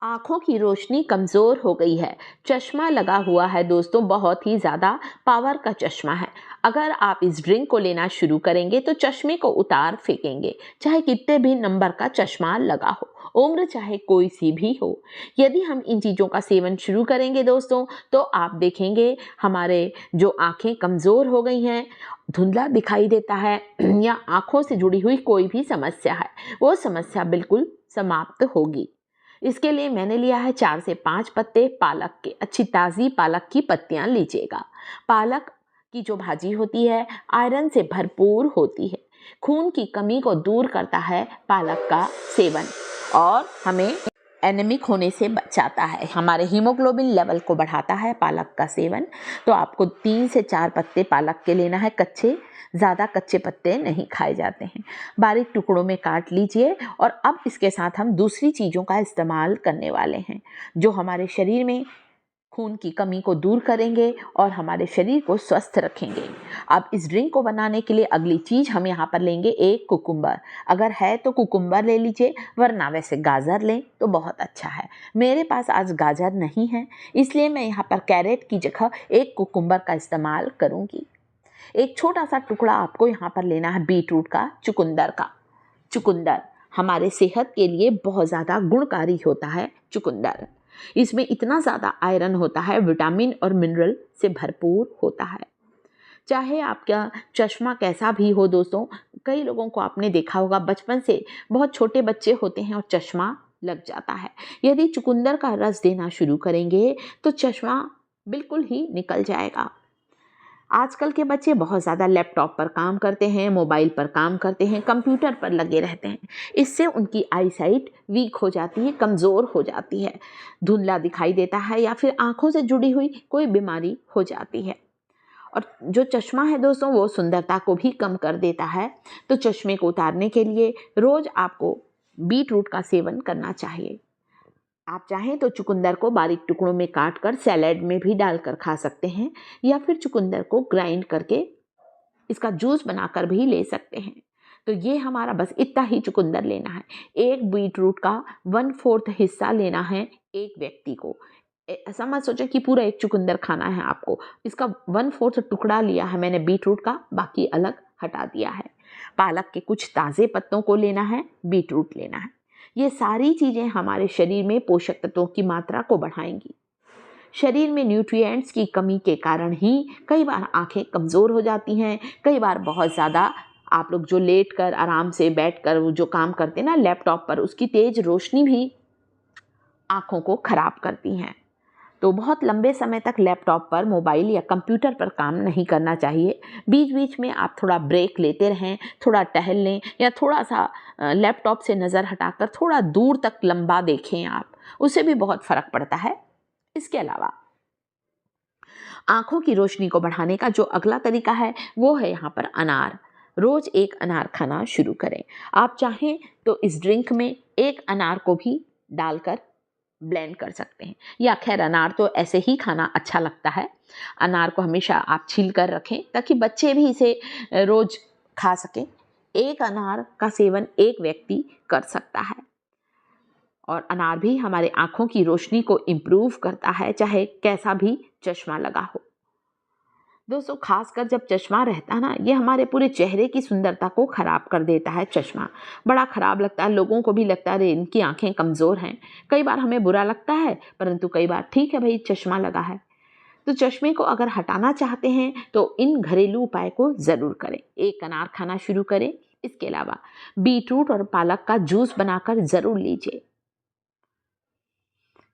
आँखों की रोशनी कमज़ोर हो गई है। चश्मा लगा हुआ है दोस्तों, बहुत ही ज़्यादा पावर का चश्मा है। अगर आप इस ड्रिंक को लेना शुरू करेंगे तो चश्मे को उतार फेंकेंगे, चाहे कितने भी नंबर का चश्मा लगा हो, उम्र चाहे कोई सी भी हो। यदि हम इन चीज़ों का सेवन शुरू करेंगे दोस्तों, तो आप देखेंगे हमारे जो आँखें कमज़ोर हो गई हैं, धुंधला दिखाई देता है या आँखों से जुड़ी हुई कोई भी समस्या है, वो समस्या बिल्कुल समाप्त होगी। इसके लिए मैंने लिया है 4 से 5 पत्ते पालक के। अच्छी ताज़ी पालक की पत्तियां लीजिएगा। पालक की जो भाजी होती है आयरन से भरपूर होती है। खून की कमी को दूर करता है पालक का सेवन और हमें एनीमिक होने से बचाता है, हमारे हीमोग्लोबिन लेवल को बढ़ाता है पालक का सेवन। तो आपको 3 से 4 पत्ते पालक के लेना है, कच्चे, ज़्यादा कच्चे पत्ते नहीं खाए जाते हैं। बारीक टुकड़ों में काट लीजिए और अब इसके साथ हम दूसरी चीज़ों का इस्तेमाल करने वाले हैं जो हमारे शरीर में खून की कमी को दूर करेंगे और हमारे शरीर को स्वस्थ रखेंगे। अब इस ड्रिंक को बनाने के लिए अगली चीज़ हम यहाँ पर लेंगे एक कुकुम्बर। अगर है तो कुकुम्बर ले लीजिए, वरना वैसे गाजर लें तो बहुत अच्छा है। मेरे पास आज गाजर नहीं है, इसलिए मैं यहाँ पर कैरेट की जगह एक कुकुम्बर का इस्तेमाल करूँगी। एक छोटा सा टुकड़ा आपको यहाँ पर लेना है बीटरूट का, चुकंदर का। चुकंदर हमारे सेहत के लिए बहुत ज़्यादा गुणकारी होता है। चुकंदर, इसमें इतना ज़्यादा आयरन होता है, विटामिन और मिनरल से भरपूर होता है। चाहे आपका चश्मा कैसा भी हो दोस्तों, कई लोगों को आपने देखा होगा बचपन से बहुत छोटे बच्चे होते हैं और चश्मा लग जाता है। यदि चुकंदर का रस देना शुरू करेंगे तो चश्मा बिल्कुल ही निकल जाएगा। आजकल के बच्चे बहुत ज़्यादा लैपटॉप पर काम करते हैं, मोबाइल पर काम करते हैं, कंप्यूटर पर लगे रहते हैं। इससे उनकी आईसाइट वीक हो जाती है, कमज़ोर हो जाती है, धुंधला दिखाई देता है या फिर आँखों से जुड़ी हुई कोई बीमारी हो जाती है। और जो चश्मा है दोस्तों, वो सुंदरता को भी कम कर देता है। तो चश्मे को उतारने के लिए रोज़ आपको बीट रूट का सेवन करना चाहिए। आप चाहें तो चुकंदर को बारीक टुकड़ों में काट कर सैलेड में भी डालकर खा सकते हैं या फिर चुकंदर को ग्राइंड करके इसका जूस बनाकर भी ले सकते हैं। तो ये हमारा बस इतना ही चुकंदर लेना है। एक बीट रूट का 1/4 हिस्सा लेना है एक व्यक्ति को। ऐसा मत सोचें कि पूरा एक चुकंदर खाना है आपको। इसका 1/4 टुकड़ा लिया है मैंने बीट रूट का, बाकी अलग हटा दिया है। पालक के कुछ ताज़े पत्तों को लेना है, बीट रूट लेना है। ये सारी चीज़ें हमारे शरीर में पोषक तत्वों की मात्रा को बढ़ाएंगी। शरीर में न्यूट्रिएंट्स की कमी के कारण ही कई बार आंखें कमज़ोर हो जाती हैं। कई बार बहुत ज़्यादा आप लोग जो लेट कर आराम से बैठ कर जो काम करते हैं ना लैपटॉप पर, उसकी तेज़ रोशनी भी आँखों को ख़राब करती हैं। तो बहुत लंबे समय तक लैपटॉप पर, मोबाइल या कंप्यूटर पर काम नहीं करना चाहिए। बीच बीच में आप थोड़ा ब्रेक लेते रहें, थोड़ा टहल लें या थोड़ा सा लैपटॉप से नज़र हटाकर थोड़ा दूर तक लंबा देखें आप, उससे भी बहुत फ़र्क पड़ता है। इसके अलावा आँखों की रोशनी को बढ़ाने का जो अगला तरीका है वो है यहाँ पर अनार। रोज़ एक अनार खाना शुरू करें। आप चाहें तो इस ड्रिंक में एक अनार को भी डालकर ब्लेंड कर सकते हैं, या खैर अनार तो ऐसे ही खाना अच्छा लगता है। अनार को हमेशा आप छील कर रखें ताकि बच्चे भी इसे रोज़ खा सकें। एक अनार का सेवन एक व्यक्ति कर सकता है और अनार भी हमारे आँखों की रोशनी को इम्प्रूव करता है, चाहे कैसा भी चश्मा लगा हो। दोस्तों खासकर जब चश्मा रहता है ना, ये हमारे पूरे चेहरे की सुंदरता को ख़राब कर देता है। चश्मा बड़ा ख़राब लगता है, लोगों को भी लगता है अरे इनकी आंखें कमज़ोर हैं। कई बार हमें बुरा लगता है, परंतु कई बार ठीक है भाई चश्मा लगा है। तो चश्मे को अगर हटाना चाहते हैं तो इन घरेलू उपाय को ज़रूर करें। एक अनार खाना शुरू करें। इसके अलावा बीटरूट और पालक का जूस बनाकर ज़रूर लीजिए।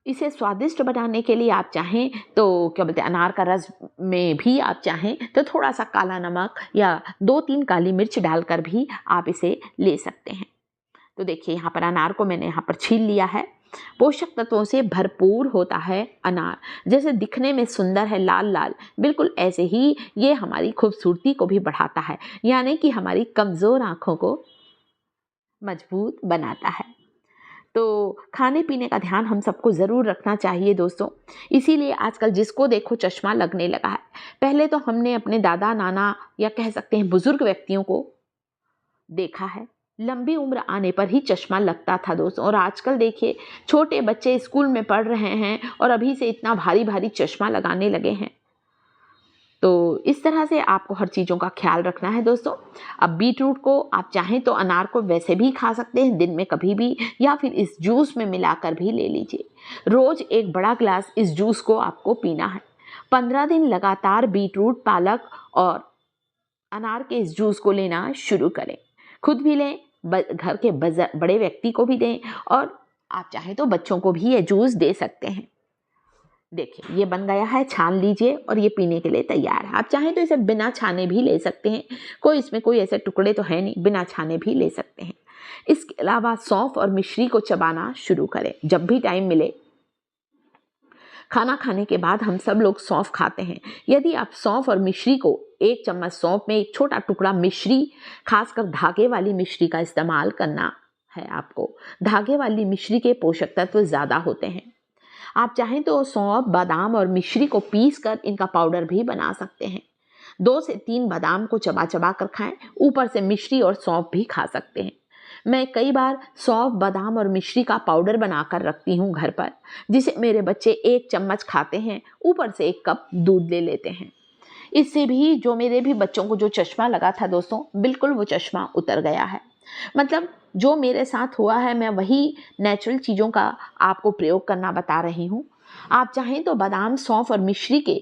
इसे स्वादिष्ट बनाने के लिए आप चाहें तो क्या बोलते हैं, अनार का रस में भी आप चाहें तो थोड़ा सा काला नमक या 2-3 काली मिर्च डालकर भी आप इसे ले सकते हैं। तो देखिए यहाँ पर अनार को मैंने यहाँ पर छील लिया है। पोषक तत्वों से भरपूर होता है अनार। जैसे दिखने में सुंदर है लाल लाल, बिल्कुल ऐसे ही ये हमारी खूबसूरती को भी बढ़ाता है, यानी कि हमारी कमज़ोर आँखों को मजबूत बनाता है। तो खाने पीने का ध्यान हम सबको ज़रूर रखना चाहिए दोस्तों। इसीलिए आजकल जिसको देखो चश्मा लगने लगा है। पहले तो हमने अपने दादा नाना या कह सकते हैं बुज़ुर्ग व्यक्तियों को देखा है, लंबी उम्र आने पर ही चश्मा लगता था दोस्तों, और आजकल देखिए छोटे बच्चे स्कूल में पढ़ रहे हैं और अभी से इतना भारी भारी चश्मा लगाने लगे हैं। तो इस तरह से आपको हर चीज़ों का ख्याल रखना है दोस्तों। अब बीट रूट को आप चाहें तो अनार को वैसे भी खा सकते हैं दिन में कभी भी, या फिर इस जूस में मिलाकर भी ले लीजिए। रोज़ एक बड़ा गिलास इस जूस को आपको पीना है। 15 दिन लगातार बीट रूट, पालक और अनार के इस जूस को लेना शुरू करें। खुद भी लें, घर के बड़े व्यक्ति को भी दें, और आप चाहें तो बच्चों को भी ये जूस दे सकते हैं। देखिए ये बन गया है, छान लीजिए और ये पीने के लिए तैयार है। आप चाहें तो इसे बिना छाने भी ले सकते हैं, इसमें कोई ऐसे टुकड़े तो है नहीं, बिना छाने भी ले सकते हैं। इसके अलावा सौंफ और मिश्री को चबाना शुरू करें जब भी टाइम मिले। खाना खाने के बाद हम सब लोग सौंफ खाते हैं। यदि आप सौंफ और मिश्री को, 1 चम्मच सौंफ में 1 छोटा टुकड़ा मिश्री, खासकर धागे वाली मिश्री का इस्तेमाल करना है आपको। धागे वाली मिश्री के पोषक तत्व ज़्यादा होते हैं। आप चाहें तो सौंफ, बादाम और मिश्री को पीस कर इनका पाउडर भी बना सकते हैं। 2 से 3 बादाम को चबा चबा कर खाएं, ऊपर से मिश्री और सौंफ भी खा सकते हैं। मैं कई बार सौंफ, बादाम और मिश्री का पाउडर बनाकर रखती हूँ घर पर, जिसे मेरे बच्चे 1 चम्मच खाते हैं, ऊपर से 1 कप दूध ले लेते हैं। इससे भी जो मेरे भी बच्चों को जो चश्मा लगा था दोस्तों, बिल्कुल वो चश्मा उतर गया है। मतलब जो मेरे साथ हुआ है, मैं वही नेचुरल चीज़ों का आपको प्रयोग करना बता रही हूँ। आप चाहें तो बादाम, सौंफ और मिश्री के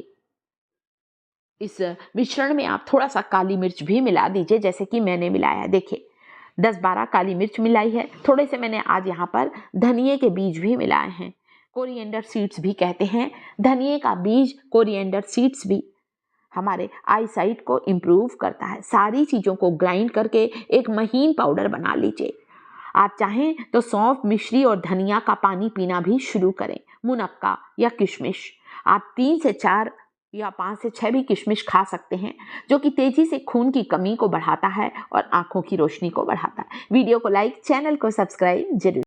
इस मिश्रण में आप थोड़ा सा काली मिर्च भी मिला दीजिए, जैसे कि मैंने मिलाया है। देखिए 10-12 काली मिर्च मिलाई है। थोड़े से मैंने आज यहाँ पर धनिए के बीज भी मिलाए हैं, कोरिएंडर सीड्स भी कहते हैं। धनिए का बीज, कोरिएंडर सीड्स भी हमारे आई साइट को इम्प्रूव करता है। सारी चीज़ों को ग्राइंड करके एक महीन पाउडर बना लीजिए। आप चाहें तो सौंफ, मिश्री और धनिया का पानी पीना भी शुरू करें। मुनक्का या किशमिश, आप 3 से 4 या 5 से 6 भी किशमिश खा सकते हैं, जो कि तेजी से खून की कमी को बढ़ाता है और आंखों की रोशनी को बढ़ाता है। वीडियो को लाइक, चैनल को सब्सक्राइब जरूर।